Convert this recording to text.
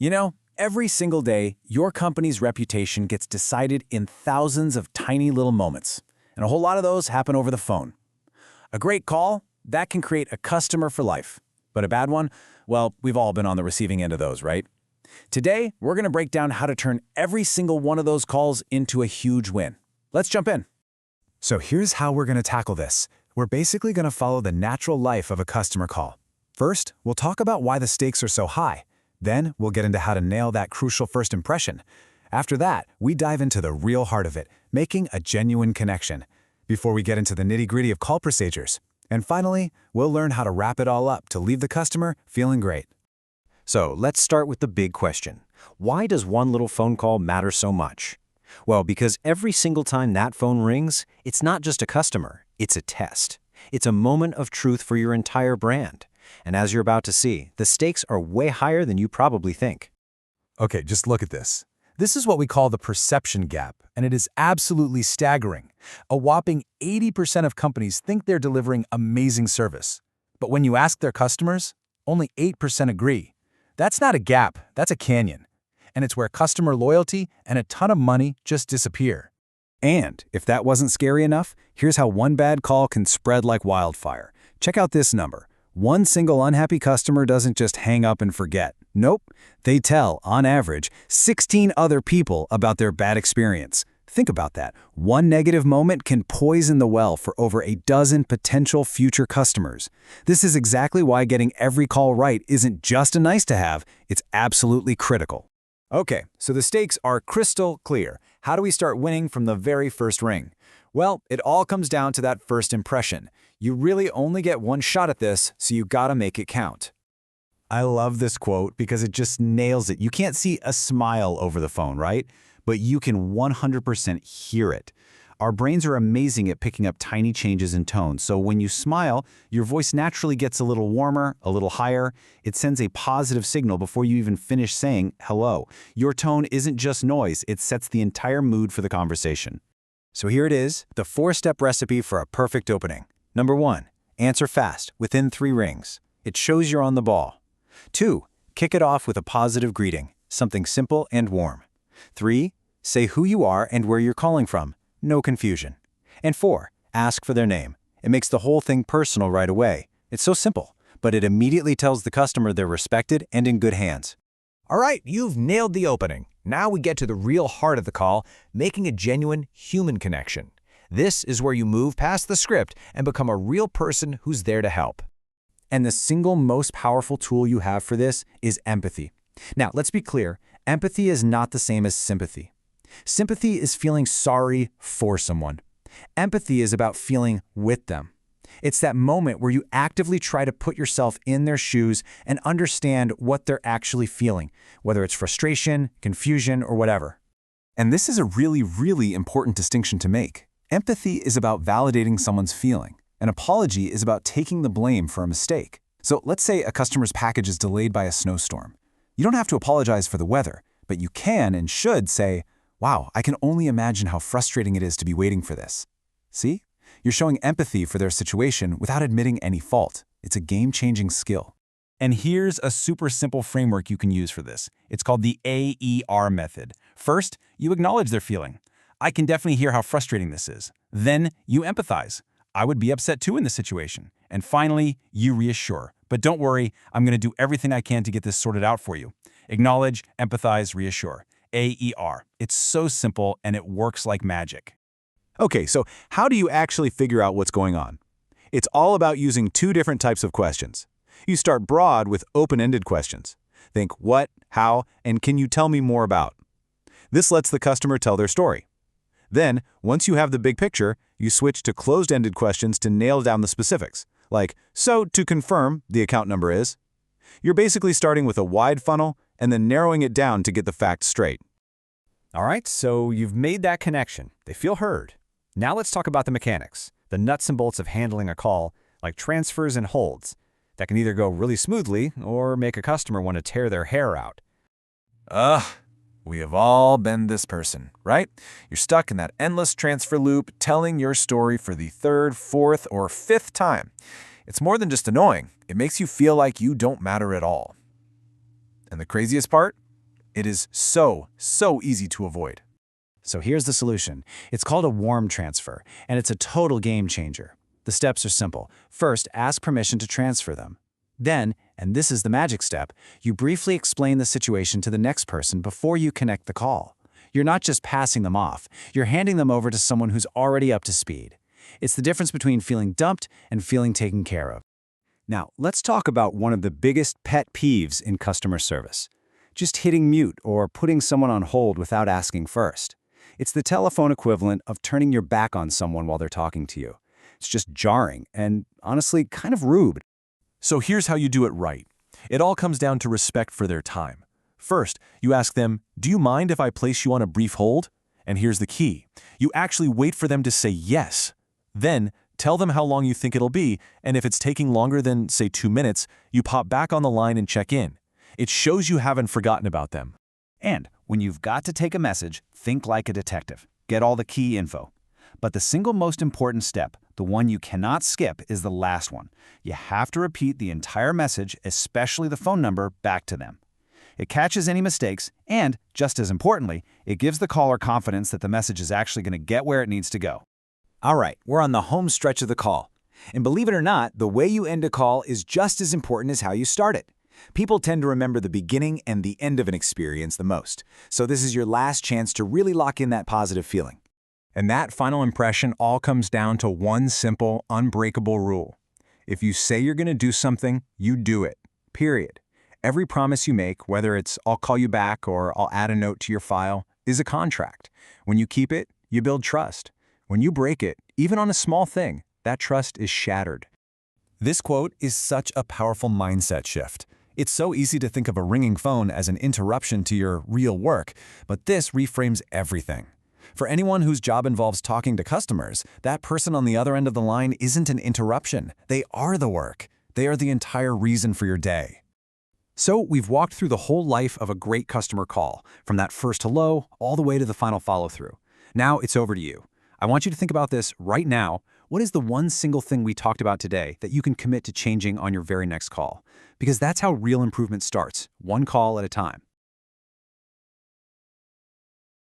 You know, every single day, your company's reputation gets decided in thousands of tiny little moments, and a whole lot of those happen over the phone. A great call, that can create a customer for life. But a bad one? Well, we've all been on the receiving end of those, right? Today, we're going to break down how to turn every single one of those calls into a huge win. Let's jump in. So here's how we're going to tackle this. We're basically going to follow the natural life of a customer call. First, we'll talk about why the stakes are so high. Then, we'll get into how to nail that crucial first impression. After that, we dive into the real heart of it, making a genuine connection. Before we get into the nitty-gritty of call procedures. And finally, we'll learn how to wrap it all up to leave the customer feeling great. So let's start with the big question. Why does one little phone call matter so much? Well, because every single time that phone rings, it's not just a customer, it's a test. It's a moment of truth for your entire brand. And as you're about to see, the stakes are way higher than you probably think. Okay, just look at this. This is what we call the perception gap, and it is absolutely staggering. A whopping 80% of companies think they're delivering amazing service. But when you ask their customers, only 8% agree. That's not a gap, that's a canyon. And it's where customer loyalty and a ton of money just disappear. And if that wasn't scary enough, here's how one bad call can spread like wildfire. Check out this number. One single unhappy customer doesn't just hang up and forget. Nope, they tell, on average, 16 other people about their bad experience. Think about that. One negative moment can poison the well for over a dozen potential future customers. This is exactly why getting every call right isn't just a nice-to-have, it's absolutely critical. Okay, so the stakes are crystal clear. How do we start winning from the very first ring? Well, it all comes down to that first impression. You really only get one shot at this, so you gotta make it count. I love this quote because it just nails it. You can't see a smile over the phone, right? But you can 100% hear it. Our brains are amazing at picking up tiny changes in tone, so when you smile, your voice naturally gets a little warmer, a little higher. It sends a positive signal before you even finish saying hello. Your tone isn't just noise, it sets the entire mood for the conversation. So here it is, the 4-step recipe for a perfect opening. Number 1, answer fast, within 3 rings. It shows you're on the ball. 2, kick it off with a positive greeting, something simple and warm. 3, say who you are and where you're calling from. No confusion. And 4, ask for their name. It makes the whole thing personal right away. It's so simple, but it immediately tells the customer they're respected and in good hands. All right, you've nailed the opening. Now we get to the real heart of the call, making a genuine human connection. This is where you move past the script and become a real person who's there to help. And the single most powerful tool you have for this is empathy. Now, let's be clear, empathy is not the same as sympathy. Sympathy is feeling sorry for someone. Empathy is about feeling with them. It's that moment where you actively try to put yourself in their shoes and understand what they're actually feeling, whether it's frustration, confusion, or whatever. And this is a really, really important distinction to make. Empathy is about validating someone's feeling. An apology is about taking the blame for a mistake. So let's say a customer's package is delayed by a snowstorm. You don't have to apologize for the weather, but you can and should say, "Wow, I can only imagine how frustrating it is to be waiting for this." See? You're showing empathy for their situation without admitting any fault. It's a game-changing skill. And here's a super simple framework you can use for this. It's called the AER method. First, you acknowledge their feeling. I can definitely hear how frustrating this is. Then, you empathize. I would be upset too in this situation. And finally, you reassure. But don't worry, I'm going to do everything I can to get this sorted out for you. Acknowledge, empathize, reassure. AER. It's so simple and it works like magic. Okay, so how do you actually figure out what's going on? It's all about using 2 different types of questions. You start broad with open-ended questions. Think what, how, and can you tell me more about? This lets the customer tell their story. Then, once you have the big picture, you switch to closed-ended questions to nail down the specifics, like, so to confirm, the account number is. You're basically starting with a wide funnel and then narrowing it down to get the facts straight. All right, so you've made that connection. They feel heard. Now let's talk about the mechanics, the nuts and bolts of handling a call, like transfers and holds, that can either go really smoothly or make a customer want to tear their hair out. We have all been this person, right? You're stuck in that endless transfer loop, telling your story for the 3rd, 4th, or 5th time. It's more than just annoying. It makes you feel like you don't matter at all. And the craziest part? It is so easy to avoid. So here's the solution. It's called a warm transfer, and it's a total game changer. The steps are simple. First, ask permission to transfer them. Then, and this is the magic step, you briefly explain the situation to the next person before you connect the call. You're not just passing them off, you're handing them over to someone who's already up to speed. It's the difference between feeling dumped and feeling taken care of. Now, let's talk about one of the biggest pet peeves in customer service. Just hitting mute or putting someone on hold without asking first. It's the telephone equivalent of turning your back on someone while they're talking to you. It's just jarring and, honestly, kind of rude. So here's how you do it right. It all comes down to respect for their time. First, you ask them, "Do you mind if I place you on a brief hold?" And here's the key. You actually wait for them to say yes. Then, tell them how long you think it'll be, and if it's taking longer than, say, 2 minutes, you pop back on the line and check in. It shows you haven't forgotten about them. And when you've got to take a message, think like a detective. Get all the key info. But the single most important step, the one you cannot skip, is the last one. You have to repeat the entire message, especially the phone number, back to them. It catches any mistakes, and, just as importantly, it gives the caller confidence that the message is actually going to get where it needs to go. All right, we're on the home stretch of the call. And believe it or not, the way you end a call is just as important as how you start it. People tend to remember the beginning and the end of an experience the most, so this is your last chance to really lock in that positive feeling. And that final impression all comes down to one simple, unbreakable rule. If you say you're going to do something, you do it. Period. Every promise you make, whether it's "I'll call you back" or "I'll add a note to your file," is a contract. When you keep it, you build trust. When you break it, even on a small thing, that trust is shattered. This quote is such a powerful mindset shift. It's so easy to think of a ringing phone as an interruption to your real work, but this reframes everything. For anyone whose job involves talking to customers, that person on the other end of the line isn't an interruption. They are the work. They are the entire reason for your day. So we've walked through the whole life of a great customer call, from that first hello all the way to the final follow-through. Now it's over to you. I want you to think about this right now. What is the one single thing we talked about today that you can commit to changing on your very next call? Because that's how real improvement starts, one call at a time.